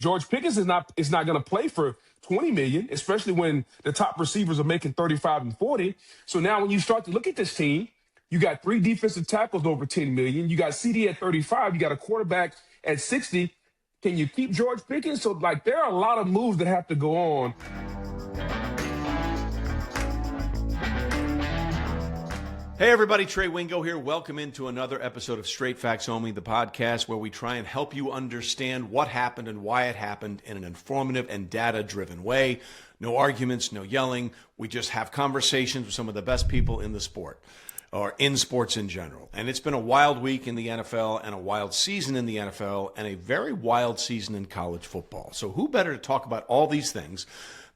George Pickens is not going to play for 20 million, especially when the top receivers are making 35 and 40. So now when you start to look at this team, you got 3 defensive tackles over 10 million. You got CD at 35. You got a quarterback at 60. Can you keep George Pickens? So like there are a lot of moves that have to go on. Hey everybody, Trey Wingo here. Welcome into another episode of Straight Facts Only, the podcast where we try and help you understand what happened and why it happened in an informative and data-driven way. No arguments, no yelling. We just have conversations with some of the best people in the sport, or in sports in general. And it's been a wild week in the NFL and a wild season in the NFL and a very wild season in college football. So who better to talk about all these things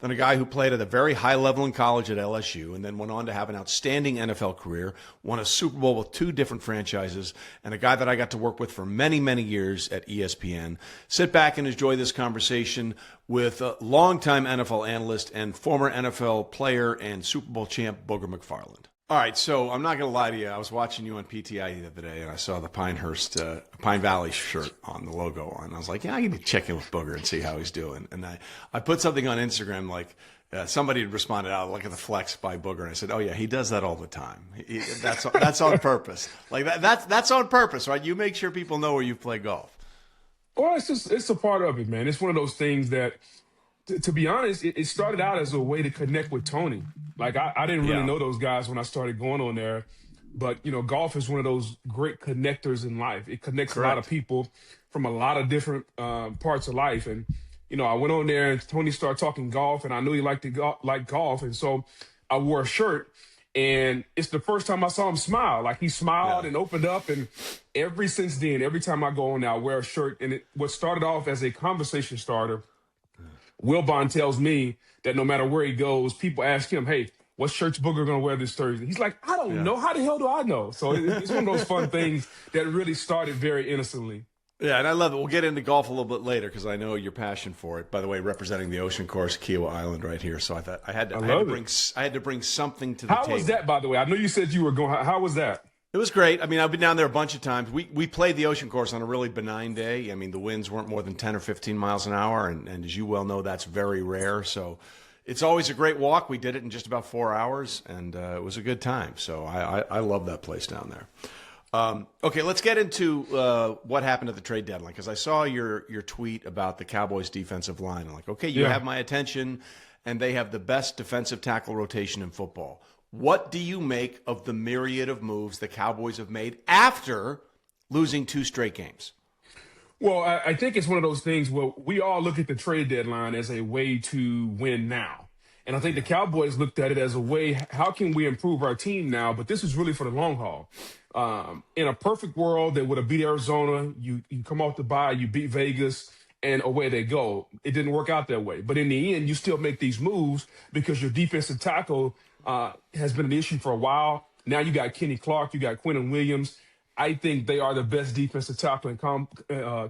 than a guy who played at a very high level in college at LSU and then went on to have an outstanding NFL career, won a Super Bowl with 2 different franchises, and a guy that I got to work with for many, many years at ESPN. Sit back and enjoy this conversation with a longtime NFL analyst and former NFL player and Super Bowl champ Booger McFarland. All right, so I'm not going to lie to you. I was watching you on PTI the other day, and I saw the Pine Valley shirt on the logo on. I was like, yeah, I need to check in with Booger and see how he's doing. And I put something on Instagram like somebody had responded, "Oh, look at the flex by Booger." And I said, "Oh yeah, he does that all the time. That's on purpose. Like that's on purpose, right? You make sure people know where you play golf." Well, it's a part of it, man. It's one of those things that, to be honest, it started out as a way to connect with Tony. Like I didn't really know those guys when I started going on there, but golf is one of those great connectors in life. It connects a lot of people from a lot of different parts of life. And I went on there and Tony started talking golf, and I knew he liked to like golf, and so I wore a shirt. And it's the first time I saw him smile. Like he smiled and opened up, and since then, every time I go on there, I wear a shirt. And what started off as a conversation starter, Wilbon tells me that no matter where he goes, people ask him, "Hey, what shirt's Booger going to wear this Thursday?" He's like, "I don't know. How the hell do I know?" So it's one of those fun things that really started very innocently. Yeah, and I love it. We'll get into golf a little bit later because I know your passion for it. By the way, representing the Ocean Course, Kiowa Island right here. So I thought I had to bring something to the table. How was that, by the way? I know you said you were going. How was that? It was great. I mean, I've been down there a bunch of times. We played the Ocean Course on a really benign day. I mean, the winds weren't more than 10 or 15 miles an hour, and as you well know, that's very rare. So it's always a great walk. We did it in just about 4 hours, and it was a good time. So I love that place down there. Okay, let's get into what happened at the trade deadline, because I saw your tweet about the Cowboys' defensive line. I'm like, okay, you have my attention, and they have the best defensive tackle rotation in football. What do you make of the myriad of moves the Cowboys have made after losing 2 straight games? Well, I think it's one of those things where we all look at the trade deadline as a way to win now. And I think the Cowboys looked at it as a way, how can we improve our team now? But this is really for the long haul. In a perfect world, they would have beat Arizona. You come off the bye, you beat Vegas, and away they go. It didn't work out that way. But in the end, you still make these moves because your defensive tackle has been an issue for a while. Now you got Kenny Clark, you got Quinnen Williams. I think they are the best defensive tackle and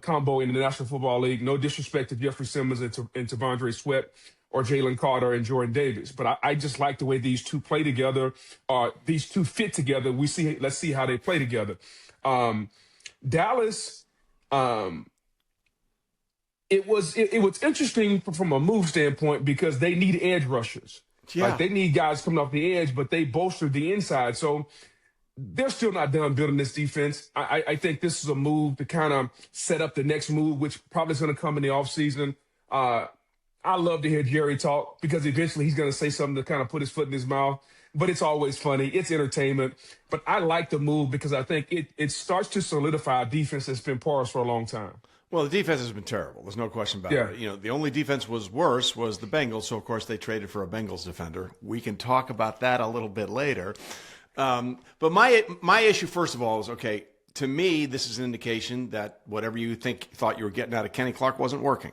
combo in the National Football League. No disrespect to Jeffrey Simmons and T'Vondre Sweat or Jalen Carter and Jordan Davis. But I just like the way these two play together. These two fit together. Let's see how they play together. Dallas, it was interesting from a move standpoint because they need edge rushers. Yeah. Like they need guys coming off the edge, but they bolstered the inside. So they're still not done building this defense. I think this is a move to kind of set up the next move, which probably is going to come in the offseason. I love to hear Jerry talk because eventually he's going to say something to kind of put his foot in his mouth. But it's always funny. It's entertainment. But I like the move because I think it starts to solidify a defense that's been porous for a long time. Well, the defense has been terrible. There's no question about it. The only defense was worse was the Bengals. So, of course, they traded for a Bengals defender. We can talk about that a little bit later. But my issue, first of all, is, okay, to me, this is an indication that whatever you thought you were getting out of Kenny Clark wasn't working,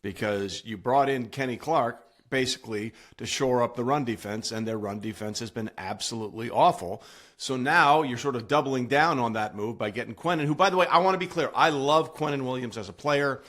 because you brought in Kenny Clark basically to shore up the run defense, and their run defense has been absolutely awful. So now you're sort of doubling down on that move by getting Quinnen, who, by the way, I want to be clear, I love Quinnen Williams as a player.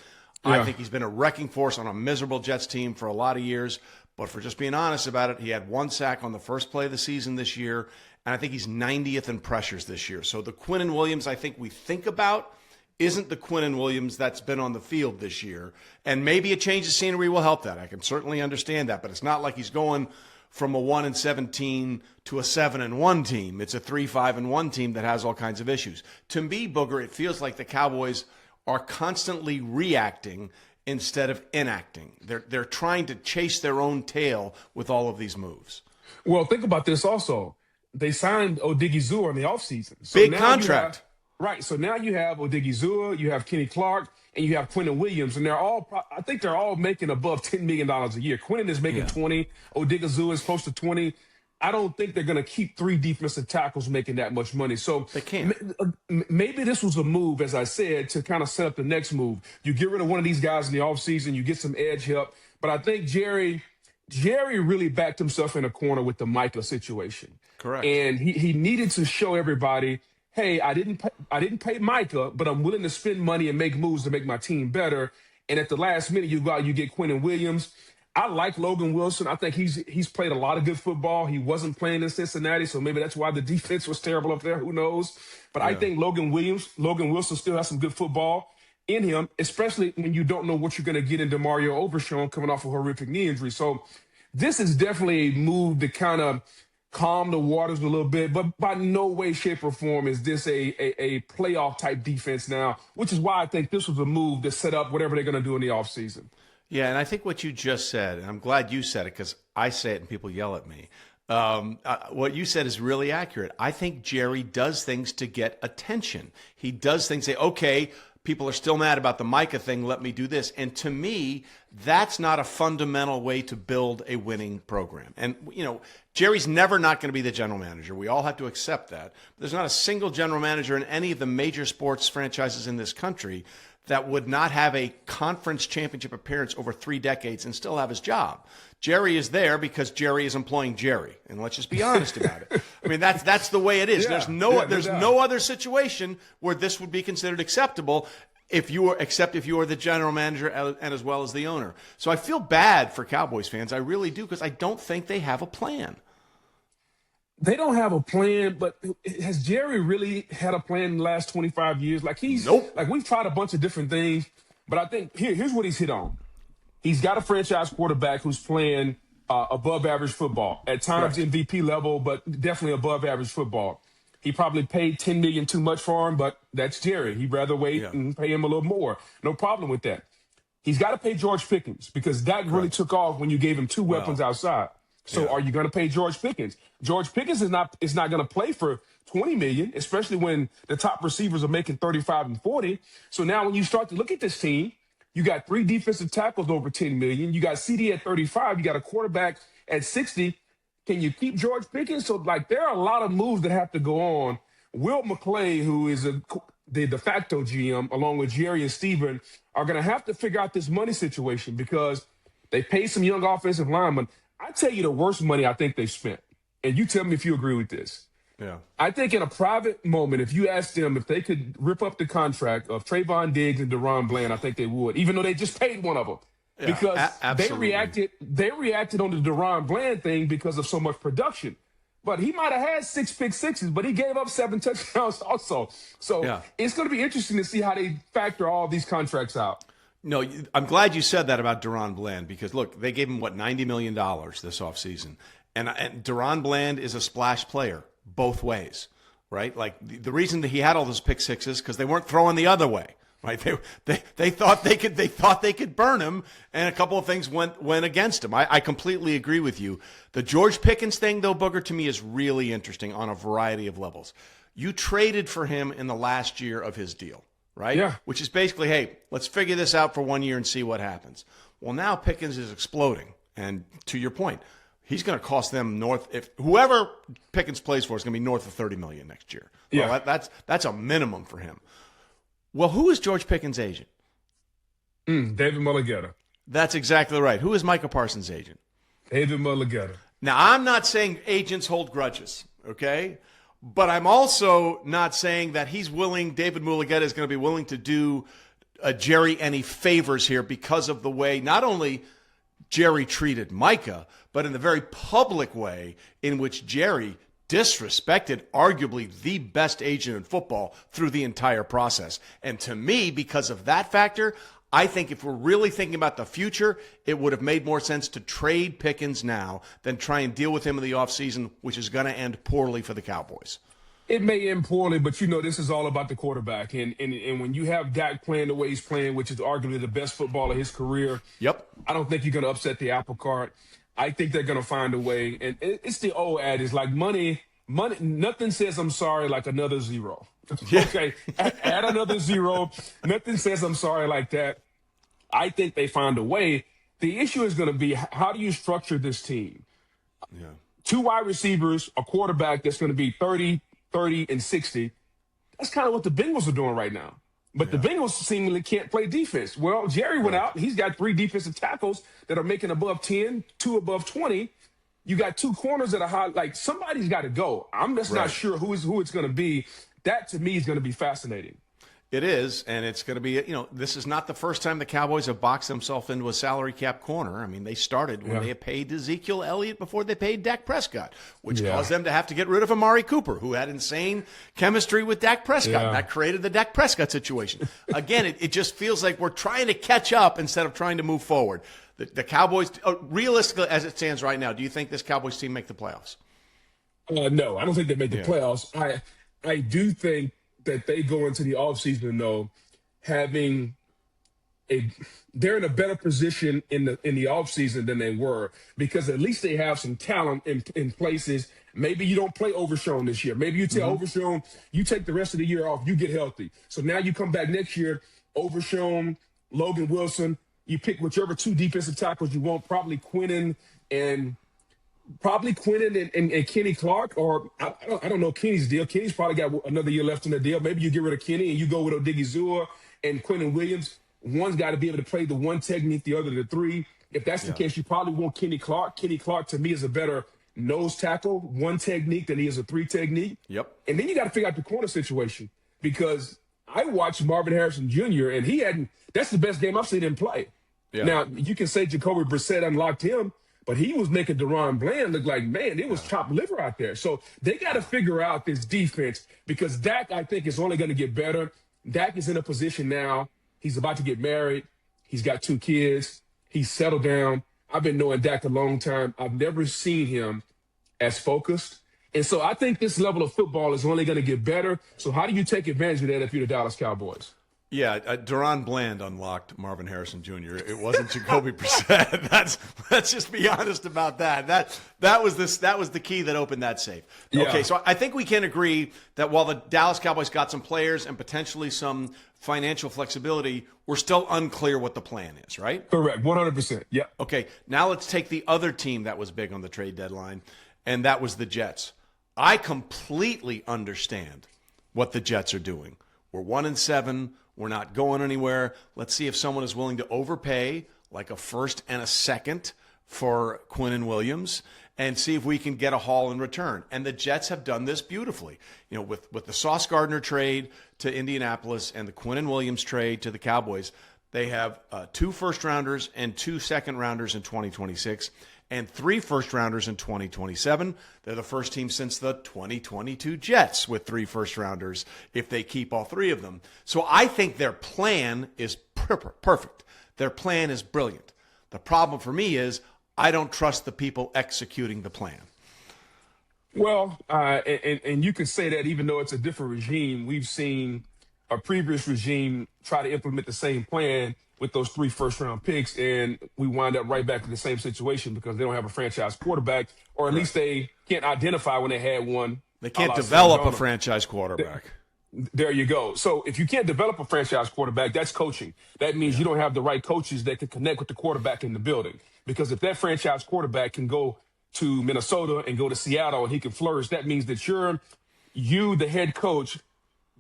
Yeah. I think he's been a wrecking force on a miserable Jets team for a lot of years. But for just being honest about it, he had 1 sack on the first play of the season this year, and I think he's 90th in pressures this year. So the Quinnen Williams I think we think about isn't the Quinnen Williams that's been on the field this year. And maybe a change of scenery will help that. I can certainly understand that. But it's not like he's going from a 1-17 to a 7-1 team. It's a 3-5-1 team that has all kinds of issues. To me, Booger, it feels like the Cowboys are constantly reacting instead of enacting. They're trying to chase their own tail with all of these moves. Well, think about this also. They signed Odigizua in the offseason. So big contract. Right. So now you have Odigizua, you have Kenny Clark, and you have Quinnen Williams, and I think they're all making above $10 million a year. Quinnen is making 20. Odigizua is close to 20. I don't think they're going to keep 3 defensive tackles making that much money. So they can't. Maybe this was a move, as I said, to kind of set up the next move. You get rid of one of these guys in the offseason, you get some edge help. But I think Jerry really backed himself in a corner with the Micah situation. Correct. And he needed to show everybody, hey, I didn't pay Micah, but I'm willing to spend money and make moves to make my team better. And at the last minute, you go out, you get Quinnen Williams. I like Logan Wilson. I think he's played a lot of good football. He wasn't playing in Cincinnati, so maybe that's why the defense was terrible up there. Who knows? But I think Logan Wilson still has some good football in him, especially when you don't know what you're going to get in DeMario Overshown coming off a horrific knee injury. So this is definitely a move to kind of calm the waters a little bit, but by no way, shape, or form is this a playoff type defense now, which is why I think this was a move to set up whatever they're going to do in the offseason. Yeah, and I think what you just said, and I'm glad you said it because I say it and people yell at me. What you said is really accurate. I think Jerry does things to get attention. He does things, say, okay, people are still mad about the Micah thing, let me do this. And to me, that's not a fundamental way to build a winning program. And, you know, Jerry's never not going to be the general manager. We all have to accept that. There's not a single general manager in any of the major sports franchises in this country that would not have a conference championship appearance over 3 decades and still have his job. Jerry is there because Jerry is employing Jerry, and let's just be honest about it. I mean, that's the way it is. There's no other situation where this would be considered acceptable if you are the general manager and as well as the owner. So I feel bad for Cowboys fans. I really do, because I don't think they have a plan. They don't have a plan, but has Jerry really had a plan in the last 25 years? Nope. Like, we've tried a bunch of different things, but I think here's what he's hit on. He's got a franchise quarterback who's playing above average football, at times MVP level, but definitely above average football. He probably paid $10 million too much for him, but that's Jerry. He'd rather wait and pay him a little more. No problem with that. He's got to pay George Pickens because that really took off when you gave him 2 weapons outside. So are you going to pay George Pickens? George Pickens is not going to play for $20 million, especially when the top receivers are making 35 and 40. So now when you start to look at this team, you got 3 defensive tackles over $10 million. You got CD at 35. You got a quarterback at 60. Can you keep George Pickens? So, like, there are a lot of moves that have to go on. Will McClay, who is the de facto GM, along with Jerry and Steven, are going to have to figure out this money situation because they paid some young offensive linemen. I tell you the worst money I think they've spent, and you tell me if you agree with this. Yeah. I think in a private moment, if you asked them if they could rip up the contract of Trayvon Diggs and DeRon Bland, I think they would, even though they just paid one of them. Yeah, because they reacted on the DeRon Bland thing because of so much production. But he might have had 6 pick sixes, but he gave up 7 touchdowns also. So it's going to be interesting to see how they factor all these contracts out. No, I'm glad you said that about DeRon Bland because, look, they gave him, $90 million this offseason. And DeRon Bland is a splash player both ways, right? Like, the reason that he had all those pick sixes because they weren't throwing the other way, right? They thought they could burn him, and a couple of things went against him. I completely agree with you. The George Pickens thing, though, Booger, to me is really interesting on a variety of levels. You traded for him in the last year of his deal. Right? Yeah. Which is basically, hey, let's figure this out for 1 year and see what happens. Well, now Pickens is exploding. And to your point, he's going to cost them whoever Pickens plays for is going to be north of $30 million next year. Yeah. Well, that's a minimum for him. Well, who is George Pickens' agent? David Mulligetta. That's exactly right. Who is Micah Parsons' agent? David Mulligetta. Now, I'm not saying agents hold grudges, okay? But I'm also not saying that David Mulligetta is going to be willing to do Jerry any favors here because of the way not only Jerry treated Micah, but in the very public way in which Jerry disrespected arguably the best agent in football through the entire process. And to me, because of that factor, I think if we're really thinking about the future, it would have made more sense to trade Pickens now than try and deal with him in the offseason, which is going to end poorly for the Cowboys. It may end poorly, but this is all about the quarterback. And when you have Dak playing the way he's playing, which is arguably the best football of his career, yep, I don't think you're going to upset the apple cart. I think they're going to find a way. And it's the old adage, like money, nothing says I'm sorry like another zero. Yeah. Okay, add another zero. Nothing says I'm sorry like that. I think they find a way. The issue is going to be, how do you structure this team? Yeah. 2 wide receivers, a quarterback that's going to be 30, and 60. That's kind of what the Bengals are doing right now. But the Bengals seemingly can't play defense. Well, Jerry went out. He's got 3 defensive tackles that are making above 10, 2 above 20. You got 2 corners that are high. Like, somebody's got to go. I'm just not sure who it's going to be. That, to me, is going to be fascinating. It is, and it's going to be, this is not the first time the Cowboys have boxed themselves into a salary cap corner. I mean, they started when they paid Ezekiel Elliott before they paid Dak Prescott, which caused them to have to get rid of Amari Cooper, who had insane chemistry with Dak Prescott. Yeah. That created the Dak Prescott situation. Again, it just feels like we're trying to catch up instead of trying to move forward. The Cowboys, realistically, as it stands right now, do you think this Cowboys team make the playoffs? No, I don't think they make the playoffs. I do think that they go into the offseason, though, they're in a better position in the offseason than they were, because at least they have some talent in places. Maybe you don't play Overshown this year. Maybe you tell Overshown, you take the rest of the year off, you get healthy. So now you come back next year, Overshown, Logan Wilson, you pick whichever 2 defensive tackles you want, probably Quinnen and Kenny Clark, or I don't know Kenny's deal. Kenny's probably got another year left in the deal. Maybe you get rid of Kenny and you go with Odigizua and Quinnen Williams. One's got to be able to play the 1 technique, the other the 3. If that's the case, you probably want Kenny Clark. Kenny Clark, to me, is a better nose tackle, 1 technique, than he is a 3 technique. Yep. And then you got to figure out the corner situation, because I watched Marvin Harrison Jr. and that's the best game I've seen him play. Yeah. Now, you can say Jacoby Brissett unlocked him, but he was making Deron Bland look like, man, it was chopped liver out there. So they got to figure out this defense, because Dak, I think, is only going to get better. Dak is in a position now. He's about to get married. He's got 2 kids. He's settled down. I've been knowing Dak a long time. I've never seen him as focused. And so I think this level of football is only going to get better. So how do you take advantage of that if you're the Dallas Cowboys? Yeah, Deron Bland unlocked Marvin Harrison Jr. It wasn't Jacoby Brissett. Let's just be honest about that. That was the key that opened that safe. Yeah. Okay, so I think we can agree that while the Dallas Cowboys got some players and potentially some financial flexibility, we're still unclear what the plan is, right? Correct, 100%. Yeah. Okay, now let's take the other team that was big on the trade deadline, and that was the Jets. I completely understand what the Jets are doing. We're 1-7. We're not going anywhere. Let's see if someone is willing to overpay, like a 1st and a 2nd for Quinnen Williams, and see if we can get a haul in return. And the Jets have done this beautifully. With the Sauce Gardner trade to Indianapolis and the Quinnen Williams trade to the Cowboys, they have 2 first-rounders and 2 second-rounders in 2026. And 3 first-rounders in 2027. They're the first team since the 2022 Jets with 3 first-rounders if they keep all 3 of them. So I think their plan is perfect. Their plan is brilliant. The problem for me is I don't trust the people executing the plan. Well, and you could say that even though it's a different regime, we've seen a previous regime try to implement the same plan with those 3 first-round picks, and we wind up right back in the same situation because they don't have a franchise quarterback, or at least they can't identify when they had one. They can't develop a franchise quarterback. There you go. So if you can't develop a franchise quarterback, that's coaching. That means you don't have the right coaches that can connect with the quarterback in the building. Because if that franchise quarterback can go to Minnesota and go to Seattle and he can flourish, that means that you, the head coach,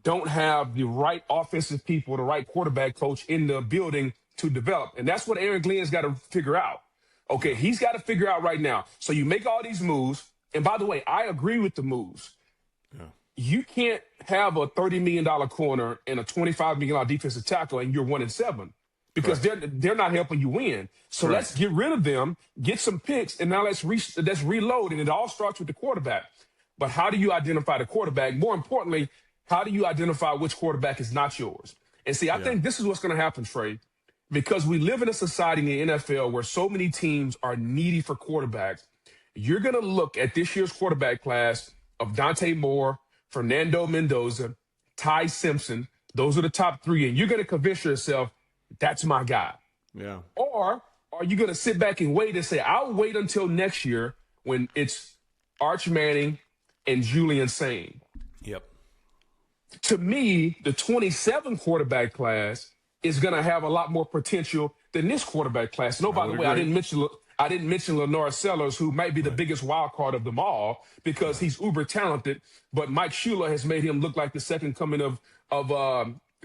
don't have the right offensive people, the right quarterback coach in the building to develop. And that's what Aaron Glenn's got to figure out. Okay, he's got to figure out right now. So you make all these moves. And by the way, I agree with the moves. Yeah. You can't have a $30 million corner and a $25 million defensive tackle and you're 1-7 because they're not helping you win. So let's get rid of them, get some picks, and now let's reload. And it all starts with the quarterback. but how do you identify the quarterback? More importantly, how do you identify which quarterback is not yours? And see, I think this is what's going to happen, Trey, because we live in a society in the NFL where so many teams are needy for quarterbacks. You're going to look at this year's quarterback class of Dante Moore, Fernando Mendoza, Ty Simpson. Those are the top three. And you're going to convince yourself, that's my guy. Yeah. Or are you going to sit back and wait and say, I'll wait until next year when it's Arch Manning and Julian Sain? Yep. To me, the 27 quarterback class is going to have a lot more potential than this quarterback class. No, by the way, I didn't mention Lenore Sellers, who might be the biggest wild card of them all because he's uber talented. But Mike Shula has made him look like the second coming of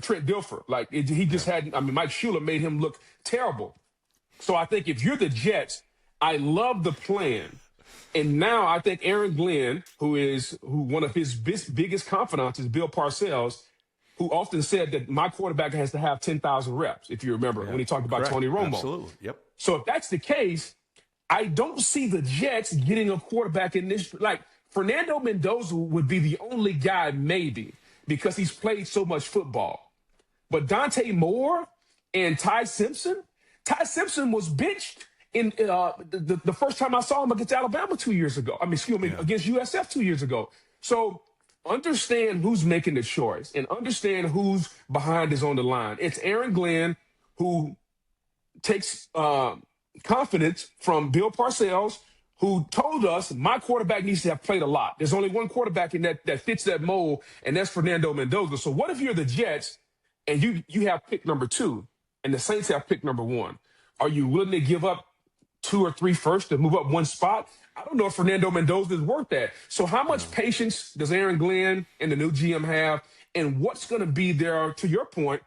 Trent Dilfer. Like he just had. I mean, Mike Shula made him look terrible. So I think if you're the Jets, I love the plan. And now I think Aaron Glenn, who one of his biggest confidants is Bill Parcells, who often said that my quarterback has to have 10,000 reps, if you remember, when he talked about Tony Romo. Absolutely, yep. So if that's the case, I don't see the Jets getting a quarterback in this. Like, Fernando Mendoza would be the only guy maybe because he's played so much football. But Dante Moore and Ty Simpson was benched in the first time I saw him against Alabama 2 years ago. Against USF 2 years ago. So understand who's making the choice and understand who's behind is on the line. It's Aaron Glenn, who takes confidence from Bill Parcells, who told us my quarterback needs to have played a lot. There's only one quarterback in that fits that mold, and that's Fernando Mendoza. So what if you're the Jets and you have pick number 2 and the Saints have pick number 1? Are you willing to give up 2 or 3 first to move up one spot? I don't know if Fernando Mendoza is worth that. So how much patience does Aaron Glenn and the new GM have? And what's going to be there, to your point,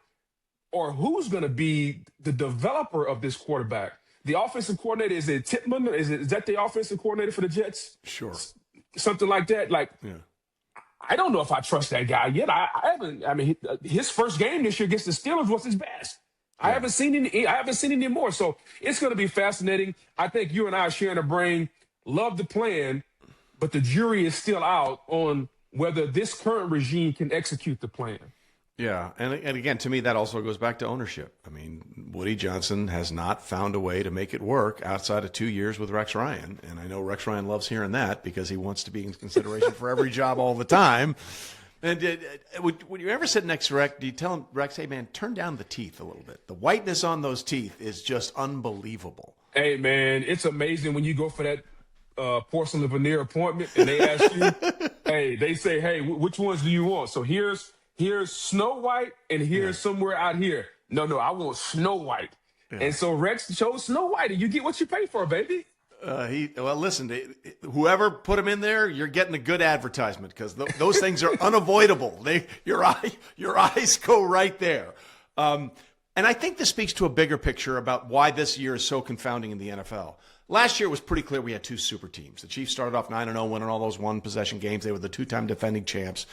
or who's going to be the developer of this quarterback? The offensive coordinator, is it Titman? Is that the offensive coordinator for the Jets? Sure. Something like that. I don't know if I trust that guy yet. I haven't. I mean, his first game this year against the Steelers was his best. I haven't seen any more. So it's going to be fascinating. I think you and I are sharing a brain. Love the plan, but the jury is still out on whether this current regime can execute the plan. Yeah, and again, to me, that also goes back to ownership. I mean, Woody Johnson has not found a way to make it work outside of 2 years with Rex Ryan. And I know Rex Ryan loves hearing that because he wants to be in consideration for every job all the time. And would you ever sit next to Rex, do you tell him, Rex, hey, man, turn down the teeth a little bit. The whiteness on those teeth is just unbelievable. Hey, man, it's amazing when you go for that porcelain veneer appointment and they ask you, they say, hey, which ones do you want? So here's Snow White and here's somewhere out here. No, I want Snow White. Yeah. And so Rex chose Snow White, and you get what you pay for, baby. Listen, whoever put him in there, you're getting a good advertisement because those things are unavoidable. Your eyes go right there. And I think this speaks to a bigger picture about why this year is so confounding in the NFL. Last year it was pretty clear we had 2 super teams. The Chiefs started off 9-0, winning all those one-possession games. They were the 2-time defending champs.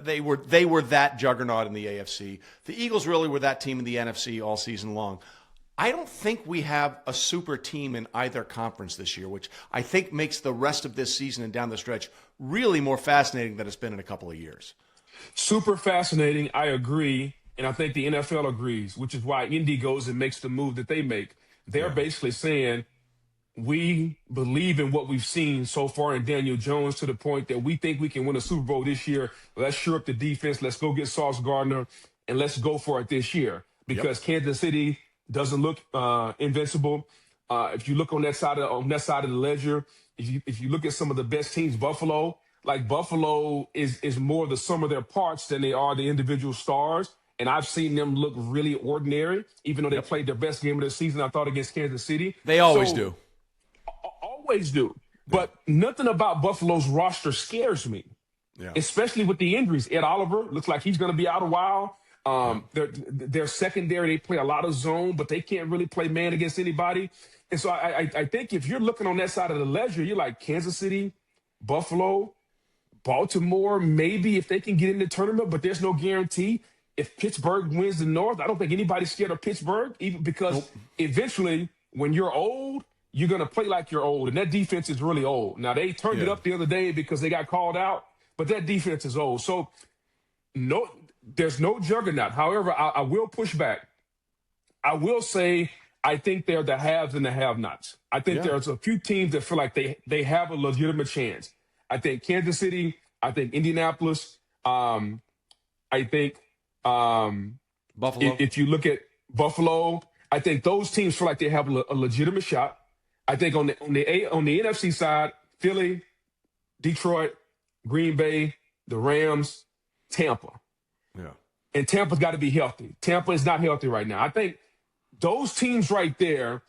They were that juggernaut in the AFC. The Eagles really were that team in the NFC all season long. I don't think we have a super team in either conference this year, which I think makes the rest of this season and down the stretch really more fascinating than it's been in a couple of years. Super fascinating. I agree. And I think the NFL agrees, which is why Indy goes and makes the move that they make. They're basically saying, we believe in what we've seen so far in Daniel Jones to the point that we think we can win a Super Bowl this year. Let's shore up the defense. Let's go get Sauce Gardner, and let's go for it this year because Kansas City doesn't look invincible. If you look on that side of the ledger, if you look at some of the best teams, Buffalo is more the sum of their parts than they are the individual stars. And I've seen them look really ordinary, even though they played their best game of the season, I thought, against Kansas City. They always do. Always do. But nothing about Buffalo's roster scares me, especially with the injuries. Ed Oliver looks like he's going to be out a while. Their secondary, they play a lot of zone, but they can't really play man against anybody. And so I think if you're looking on that side of the ledger, you're like Kansas City, Buffalo, Baltimore, maybe if they can get in the tournament, but there's no guarantee. If Pittsburgh wins the North, I don't think anybody's scared of Pittsburgh, even because eventually when you're old, you're going to play like you're old, and that defense is really old. Now, they turned it up the other day because they got called out, but that defense is old. So, no, there's no juggernaut. However, I will push back. I will say I think they're the haves and the have-nots. I think there's a few teams that feel like they have a legitimate chance. I think Kansas City, I think Indianapolis, I think Buffalo. If you look at Buffalo, I think those teams feel like they have a legitimate shot. I think on the NFC side, Philly, Detroit, Green Bay, the Rams, Tampa. Yeah. And Tampa's got to be healthy. Tampa is not healthy right now. I think those teams right there,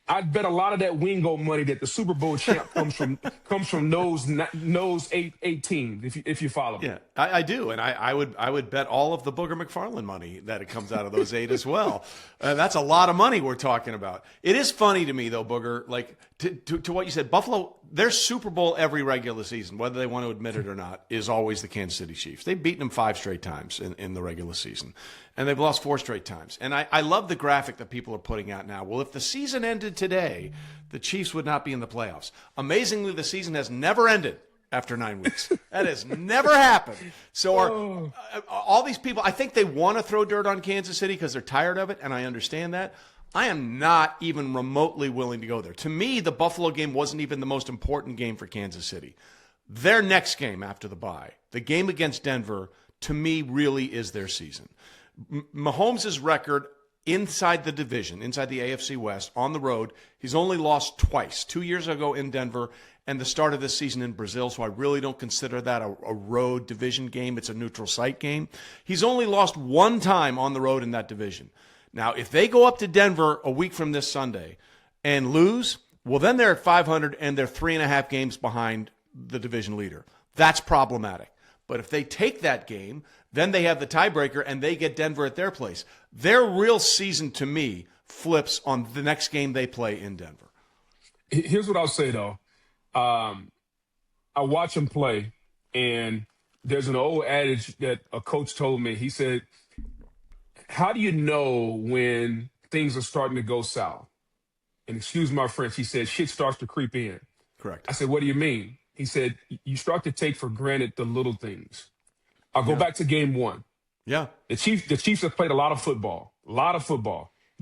I'd bet a lot of that Wingo money that the Super Bowl champ comes from those eight teams. If you follow me. Yeah, I do, and I would bet all of the Booger McFarland money that it comes out of those 8 as well. That's a lot of money we're talking about. It is funny to me though, Booger, like to what you said. Buffalo, their Super Bowl every regular season, whether they want to admit it or not, is always the Kansas City Chiefs. They've beaten them 5 straight times in the regular season, and they've lost 4 straight times. And I love the graphic that people are putting out now. Well, if the season ended today, the Chiefs would not be in the playoffs. Amazingly, the season has never ended after 9 weeks. That has never happened. So all these people, I think they want to throw dirt on Kansas City because they're tired of it, and I understand that. I am not even remotely willing to go there. To me, the Buffalo game wasn't even the most important game for Kansas City. Their next game after the bye, the game against Denver, to me really is their season. Mahomes' record inside the division, inside the AFC West, on the road, he's only lost twice, 2 years ago in Denver and the start of this season in Brazil, so I really don't consider that a road division game. It's a neutral site game. He's only lost 1 time on the road in that division. Now, if they go up to Denver a week from this Sunday and lose, well, then they're at 500 and they're 3.5 games behind the division leader. That's problematic. But if they take that game, then they have the tiebreaker and they get Denver at their place. Their real season, to me, flips on the next game they play in Denver. Here's what I'll say, though. I watch them play, and there's an old adage that a coach told me. He said, how do you know when things are starting to go south? And excuse my French, he said, shit starts to creep in. Correct. I said, what do you mean? He said, you start to take for granted the little things. I'll go back to game 1. Yeah. The Chiefs have played a lot of football.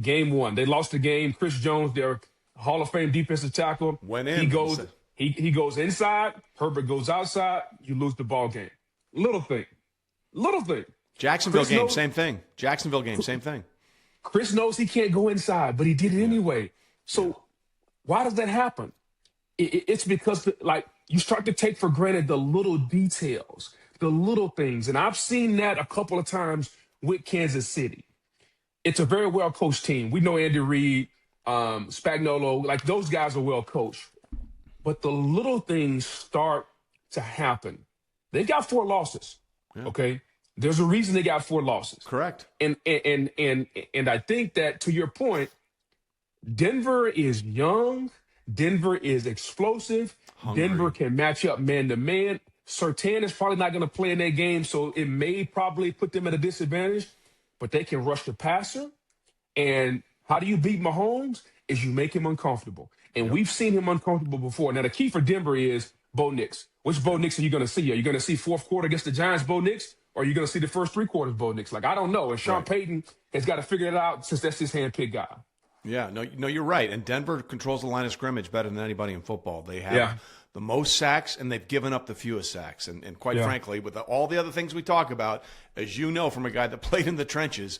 Game 1. They lost the game. Chris Jones, their Hall of Fame defensive tackle, went in. He goes inside. Herbert goes outside. You lose the ball game. Little thing. Jacksonville Chris game, knows, same thing. Chris knows he can't go inside, but he did it anyway. So why does that happen? It's because, you start to take for granted the little details, the little things. And I've seen that a couple of times with Kansas City. It's a very well-coached team. We know Andy Reid, Spagnuolo, those guys are well-coached. But the little things start to happen. They've got 4 losses, okay? There's a reason they got 4 losses. Correct. And I think that, to your point, Denver is young. Denver is explosive. Hungry. Denver can match up man-to-man. Surtain is probably not going to play in that game, so it may probably put them at a disadvantage, but they can rush the passer. And how do you beat Mahomes? Is you make him uncomfortable. And we've seen him uncomfortable before. Now, the key for Denver is Bo Nix. Which Bo Nix are you going to see? Are you going to see fourth quarter against the Giants, Bo Nix? Or are you going to see the first 3 quarters, Bo Nix? I don't know. And Sean Payton has got to figure it out since that's his handpicked guy. Yeah, no, you're right. And Denver controls the line of scrimmage better than anybody in football. They have the most sacks, and they've given up the fewest sacks. And quite frankly, with all the other things we talk about, as you know from a guy that played in the trenches,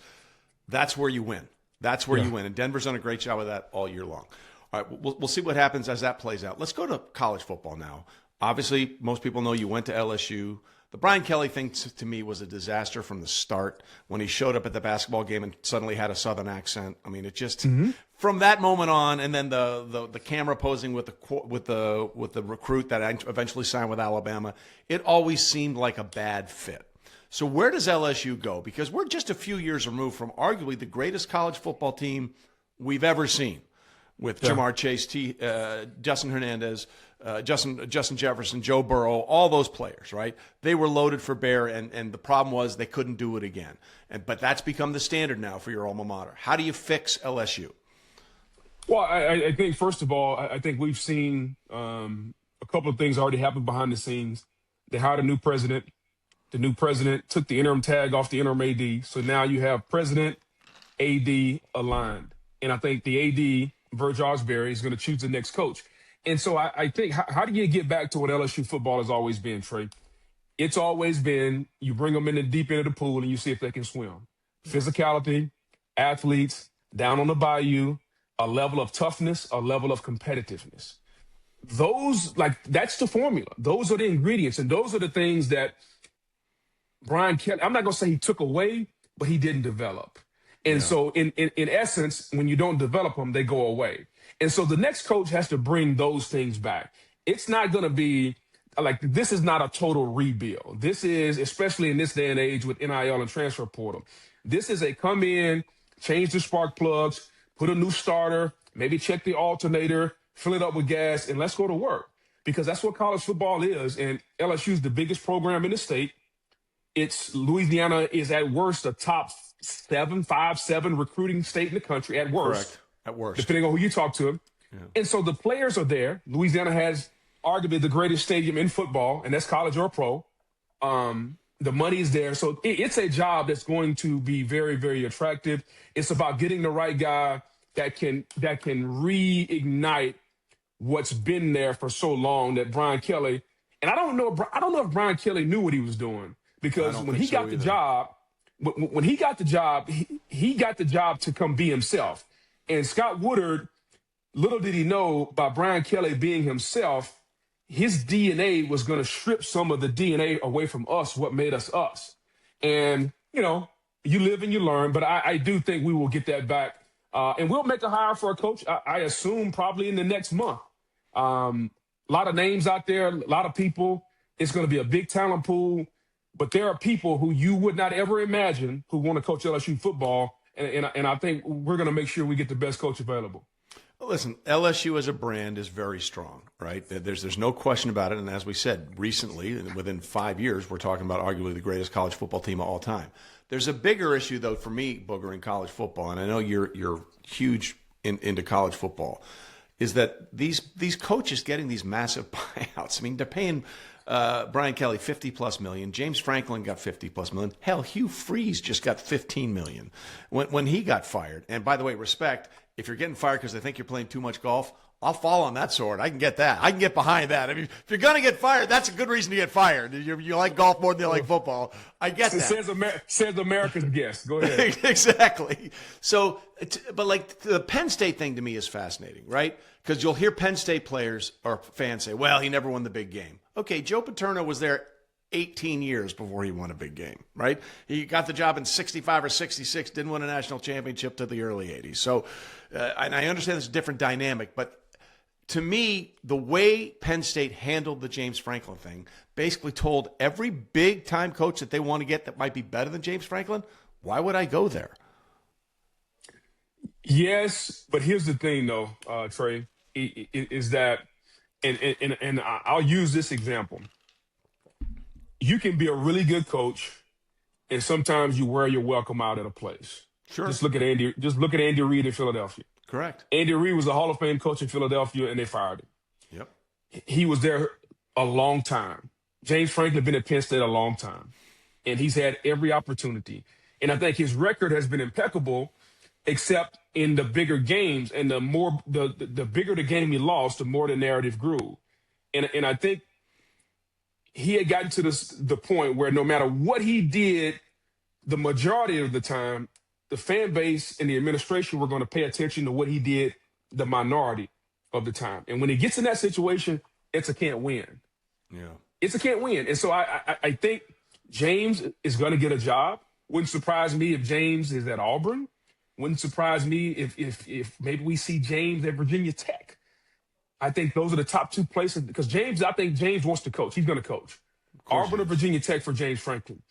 that's where you win. That's where you win. And Denver's done a great job of that all year long. All right, we'll see what happens as that plays out. Let's go to college football now. Obviously, most people know you went to LSU. The Brian Kelly thing, to me, was a disaster from the start when he showed up at the basketball game and suddenly had a Southern accent. I mean, it just from that moment on, and then the camera posing with the recruit that eventually signed with Alabama, it always seemed like a bad fit. So where does LSU go? Because we're just a few years removed from arguably the greatest college football team we've ever seen, with Jamar Chase, Justin Hernandez, Justin Jefferson, Joe Burrow, all those players, right? They were loaded for bear, and the problem was they couldn't do it again. But that's become the standard now for your alma mater. How do you fix LSU? Well, I think first of all, I think we've seen a couple of things already happen behind the scenes. They hired a new president. The new president took the interim tag off the interim AD. So now you have president, AD aligned. And I think the AD, Virg Osbury, is going to choose the next coach. And so I think, how do you get back to what LSU football has always been, Trey? It's always been you bring them in the deep end of the pool and you see if they can swim. Physicality, athletes, down on the bayou, a level of toughness, a level of competitiveness. That's the formula. Those are the ingredients. And those are the things that Brian Kelly, I'm not going to say he took away, but he didn't develop. And so in essence, when you don't develop them, they go away. And so the next coach has to bring those things back. It's not going to be this is not a total rebuild. This is, especially in this day and age with NIL and transfer portal, this is a come in, change the spark plugs, put a new starter, maybe check the alternator, fill it up with gas, and let's go to work. Because that's what college football is. And LSU is the biggest program in the state. Louisiana is at worst a top 7 recruiting state in the country at worst. Correct. At worst. Depending on who you talk to. Yeah. And so the players are there. Louisiana has arguably the greatest stadium in football, and that's college or pro. The money is there. So it's a job that's going to be very, very attractive. It's about getting the right guy that can reignite what's been there for so long that Brian Kelly, and I don't know if Brian Kelly knew what he was doing, because when he got the job, he got the job to come be himself. And Scott Woodard, little did he know, by Brian Kelly being himself, his DNA was going to strip some of the DNA away from us, what made us us. And, you live and you learn, but I do think we will get that back. And we'll make a hire for a coach, I assume, probably in the next month. A lot of names out there, a lot of people. It's going to be a big talent pool. But there are people who you would not ever imagine who want to coach LSU football. And I think we're going to make sure we get the best coach available. Well, listen, LSU as a brand is very strong, right? There's no question about it. And as we said, recently, within 5 years, we're talking about arguably the greatest college football team of all time. There's a bigger issue, though, for me, Booger, in college football, and I know you're huge into college football, is that these coaches getting these massive buyouts. I mean, they're paying Brian Kelly $50+ million. James Franklin got $50+ million. Hell, Hugh Freeze just got $15 million when he got fired. And by the way, respect. If you're getting fired because they think you're playing too much golf, I'll fall on that sword. I can get that. I can get behind that. I mean, if you're going to get fired, that's a good reason to get fired. You like golf more than you like football. I get that. Says America's guest. Go ahead. Exactly. So, but like the Penn State thing to me is fascinating, right? Because you'll hear Penn State players or fans say, well, he never won the big game. Okay, Joe Paterno was there 18 years before he won a big game, right? He got the job in 65 or 66, didn't win a national championship to the early 80s. So, and I understand it's a different dynamic, but to me, the way Penn State handled the James Franklin thing basically told every big-time coach that they want to get that might be better than James Franklin, why would I go there? Yes, but here's the thing, though, Trey, is that, and I'll use this example. You can be a really good coach, and sometimes you wear your welcome out at a place. Sure. Just look at Andy Reid in Philadelphia. Correct. Andy Reid was a Hall of Fame coach in Philadelphia, and they fired him. Yep. He was there a long time. James Franklin been at Penn State a long time, and he's had every opportunity. And I think his record has been impeccable, except in the bigger games. And the bigger the game he lost, the more the narrative grew. And I think he had gotten to the point where no matter what he did, the majority of the time, the fan base and the administration were going to pay attention to what he did the minority of the time. And when he gets in that situation, it's a can't win. Yeah. It's a can't win. And so I think James is going to get a job. Wouldn't surprise me if James is at Auburn. Wouldn't surprise me if maybe we see James at Virginia Tech. I think those are the top two places because I think James wants to coach. He's going to coach. Auburn or Virginia Tech for James Franklin.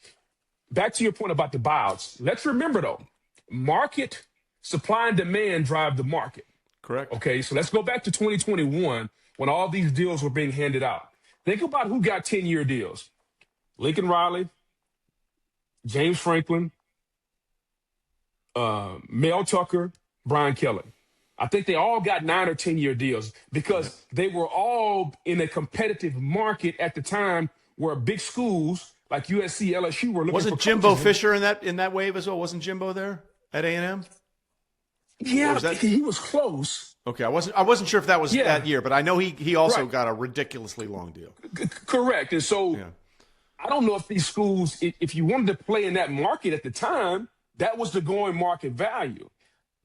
Back to your point about the buyouts. Let's remember, though, market, supply and demand drive the market. Correct. Okay, so let's go back to 2021 when all these deals were being handed out. Think about who got 10-year deals. Lincoln Riley, James Franklin, Mel Tucker, Brian Kelly. I think they all got 9 or 10-year deals because they were all in a competitive market at the time where big schools like USC, LSU were looking for Wasn't Jimbo Fisher in that wave as well? Wasn't Jimbo there at A&M? Yeah, he was close. Okay, I wasn't sure if that was that year, but I know he also got a ridiculously long deal. Correct. And so I don't know if these schools, if you wanted to play in that market at the time, that was the going market value.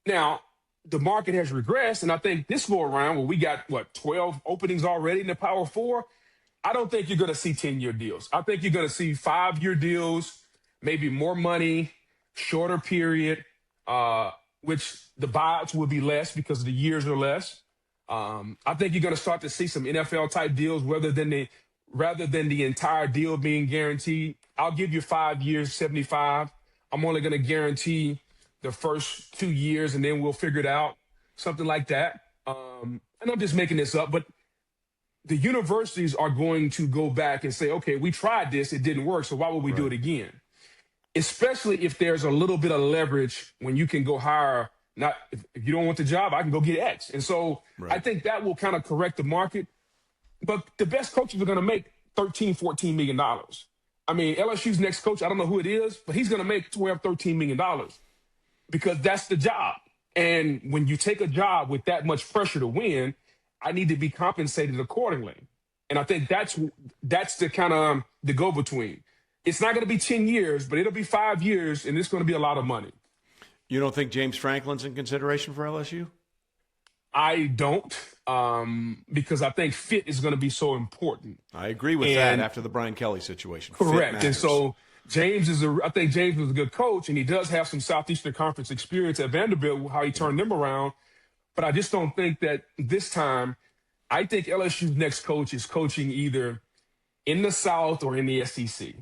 Now, the market has regressed, and I think this go around where we got, 12 openings already in the Power Four, I don't think you're going to see 10-year deals. I think you're going to see 5-year deals, maybe more money, shorter period, which the buyouts will be less because the years are less. I think you're going to start to see some NFL-type deals rather than the entire deal being guaranteed. I'll give you 5 years, 75. I'm only going to guarantee the first 2 years, and then we'll figure it out, something like that. And I'm just making this up, but the universities are going to go back and say, okay, we tried this, it didn't work, so why would we do it again? Especially if there's a little bit of leverage when you can go hire, if you don't want the job, I can go get X. And so I think that will kind of correct the market. But the best coaches are going to make $13, $14 million. I mean, LSU's next coach, I don't know who it is, but he's going to make $12, $13 million because that's the job. And when you take a job with that much pressure to win, I need to be compensated accordingly. And I think that's the kind of the go-between. It's not going to be 10 years, but it'll be 5 years, and it's going to be a lot of money. You don't think James Franklin's in consideration for LSU? I don't, because I think fit is going to be so important. I agree with that after the Brian Kelly situation. Correct. And so I think James was a good coach, and he does have some Southeastern Conference experience at Vanderbilt, how he turned them around. But I just don't think that this time, I think LSU's next coach is coaching either in the South or in the SEC.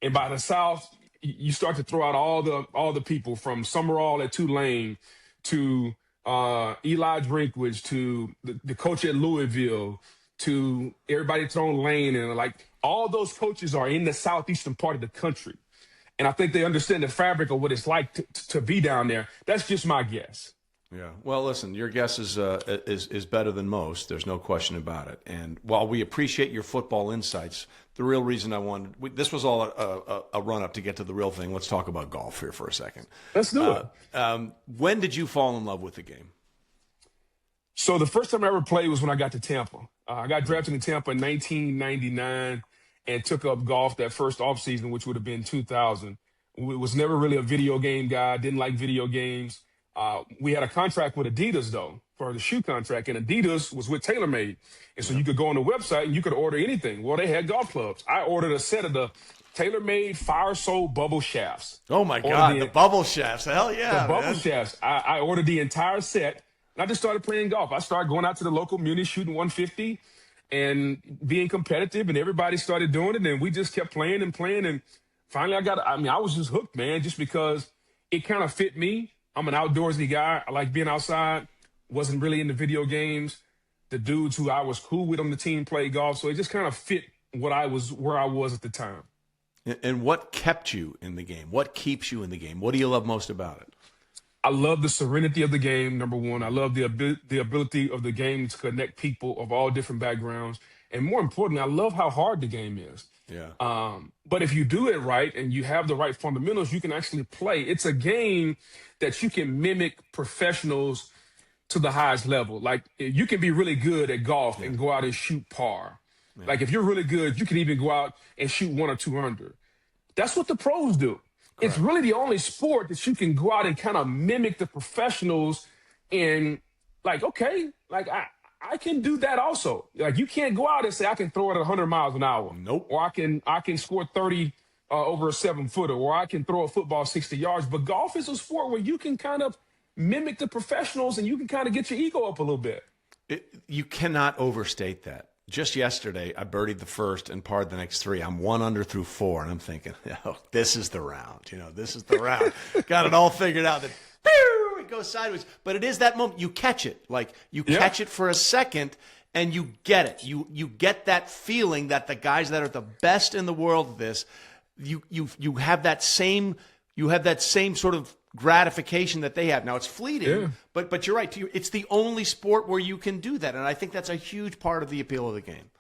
And by the South, you start to throw out all the people from Summerall at Tulane to Eli Drinkwitz to the coach at Louisville to everybody throwing Lane, and like all those coaches are in the southeastern part of the country. And I think they understand the fabric of what it's like to be down there. That's just my guess. Yeah. Well, listen, your guess is better than most. There's no question about it. And while we appreciate your football insights, the real reason this was all a run-up to get to the real thing. Let's talk about golf here for a second. Let's do it. When did you fall in love with the game? So the first time I ever played was when I got to Tampa. I got drafted in Tampa in 1999 and took up golf that first offseason, which would have been 2000. Was never really a video game guy. Didn't like video games. We had a contract with Adidas, though, for the shoe contract, and Adidas was with TaylorMade. And so you could go on the website and you could order anything. Well, they had golf clubs. I ordered a set of the TaylorMade Fire Soul Bubble Shafts. Oh, my God, the Bubble Shafts. Hell yeah, the Bubble Shafts. I ordered the entire set, and I just started playing golf. I started going out to the local muni, shooting 150 and being competitive, and everybody started doing it, and we just kept playing, and finally I was just hooked, man, just because it kind of fit me. I'm an outdoorsy guy. I like being outside. Wasn't really into video games. The dudes who I was cool with on the team played golf, so it just kind of fit where I was at the time. And what kept you in the game? What keeps you in the game? What do you love most about it? I love the serenity of the game, number one. I love the ability of the game to connect people of all different backgrounds. And more importantly, I love how hard the game is. Yeah. But if you do it right and you have the right fundamentals, you can actually play. It's a game that you can mimic professionals to the highest level. Like, you can be really good at golf and go out and shoot par. Yeah. Like, if you're really good, you can even go out and shoot 1 or 2 under. That's what the pros do. Correct. It's really the only sport that you can go out and kind of mimic the professionals and, like, okay, like, I can do that also. Like, you can't go out and say I can throw it at 100 miles an hour. Nope. Or I can score 30 over a 7-footer, or I can throw a football 60 yards. But golf is a sport where you can kind of mimic the professionals and you can kind of get your ego up a little bit. You cannot overstate that. Just yesterday, I birdied the first and parred the next 3. I'm 1 under through 4, and I'm thinking, oh, this is the round. This is the round. Got it all figured out. Then, it goes sideways. But it is that moment. You catch it. Like, you catch it for a second, and you get it. You get that feeling that the guys that are the best in the world at this, you have that same sort of gratification that they have. Now, it's fleeting, but you're right. It's the only sport where you can do that, and I think that's a huge part of the appeal of the game.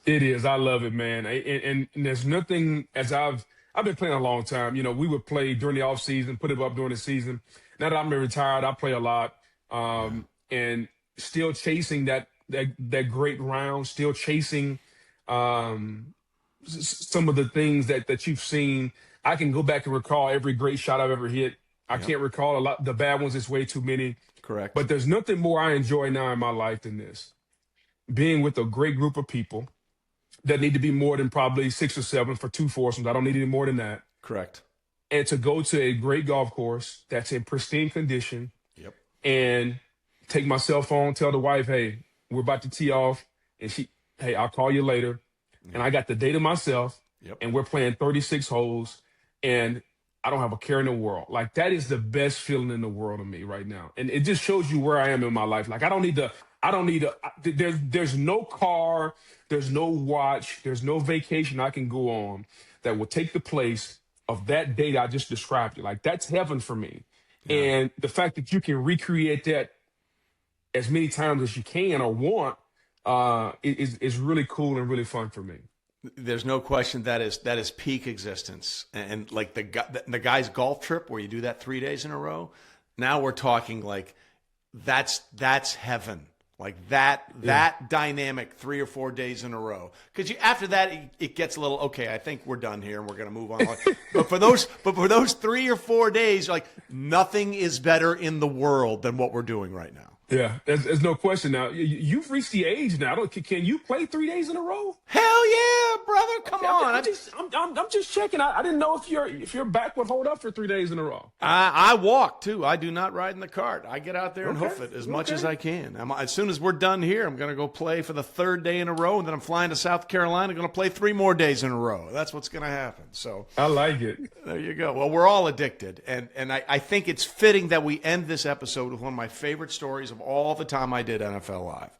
It is. I love it, man. And there's nothing, as I've been playing a long time. You know, we would play during the off season, put it up during the season. Now that I'm retired, I play a lot, and still chasing that great round, still chasing some of the things that you've seen. I can go back and recall every great shot I've ever hit. I can't recall a lot. The bad ones, it's way too many. Correct. But there's nothing more I enjoy now in my life than this. Being with a great group of people that need to be more than probably 6 or 7 for 2 foursomes. I don't need any more than that. Correct. And to go to a great golf course that's in pristine condition. Yep. And take my cell phone, tell the wife, hey, we're about to tee off. And hey, I'll call you later. Yep. And I got the day to myself. Yep. And we're playing 36 holes. And I don't have a care in the world. Like, that is the best feeling in the world to me right now. And it just shows you where I am in my life. Like, there's no car, there's no watch, there's no vacation I can go on that will take the place of that date I just described. Like, that's heaven for me. Yeah. And the fact that you can recreate that as many times as you can or want is really cool and really fun for me. There's no question that is peak existence. And like the guy's golf trip where you do that 3 days in a row, now we're talking like that's heaven. Like that dynamic 3 or 4 days in a row. Because after that, it gets a little, okay, I think we're done here and we're going to move on. but for those 3 or 4 days, like, nothing is better in the world than what we're doing right now. Yeah, there's no question. Now, you've reached the age now. Can you play 3 days in a row? Hell yeah, brother! Come on. I'm just checking. I didn't know if your back would hold up for 3 days in a row. I walk too. I do not ride in the cart. I get out there and hoof it as much as I can. As soon as we're done here, I'm going to go play for the 3rd day in a row, and then I'm flying to South Carolina. Going to play 3 more days in a row. That's what's going to happen. So I like it. There you go. Well, we're all addicted, and I think it's fitting that we end this episode with one of my favorite stories of all the time I did NFL Live.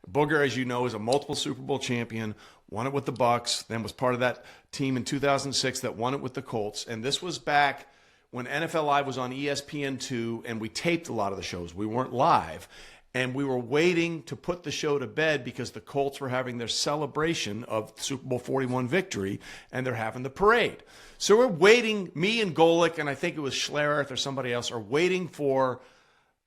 Booger, as you know, is a multiple Super Bowl champion, won it with the Bucs, then was part of that team in 2006 that won it with the Colts. And this was back when NFL Live was on ESPN2, and we taped a lot of the shows. We weren't live, and we were waiting to put the show to bed because the Colts were having their celebration of Super Bowl 41 victory, and they're having the parade. So we're waiting, me and Golick, and I think it was Schlereth or somebody else, are waiting for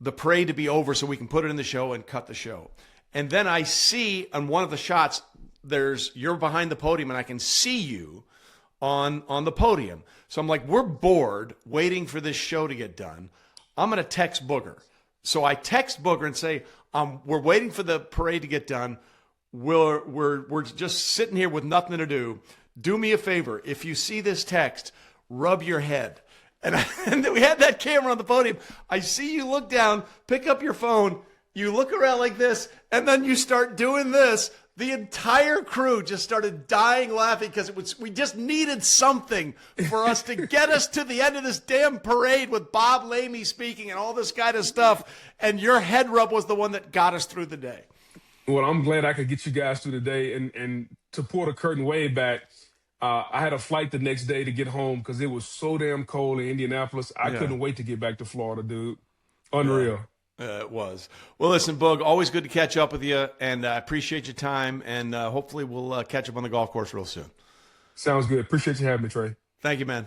the parade to be over so we can put it in the show and cut the show. And then I see on one of the shots, you're behind the podium and I can see you on the podium. So I'm like, we're bored waiting for this show to get done. I'm going to text Booger. So I text Booger and say, we're waiting for the parade to get done. We're just sitting here with nothing to do. Do me a favor. If you see this text, rub your head. And then we had that camera on the podium. I see you look down, pick up your phone, you look around like this, and then you start doing this. The entire crew just started dying laughing because we just needed something for us to get us to the end of this damn parade with Bob Lamey speaking and all this kind of stuff. And your head rub was the one that got us through the day. Well, I'm glad I could get you guys through the day. And to pull the curtain way back, I had a flight the next day to get home because it was so damn cold in Indianapolis. I couldn't wait to get back to Florida, dude. Unreal. It was. Well, listen, Boog, always good to catch up with you, and I appreciate your time, and hopefully we'll catch up on the golf course real soon. Sounds good. Appreciate you having me, Trey. Thank you, man.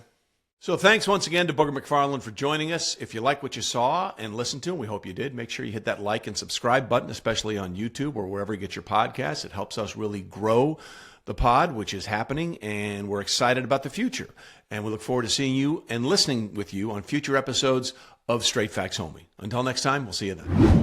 So thanks once again to Booger McFarland for joining us. If you like what you saw and listened to, and we hope you did, make sure you hit that like and subscribe button, especially on YouTube or wherever you get your podcasts. It helps us really grow the pod, which is happening, and we're excited about the future. And we look forward to seeing you and listening with you on future episodes of Straight Facts Homie. Until next time, we'll see you then.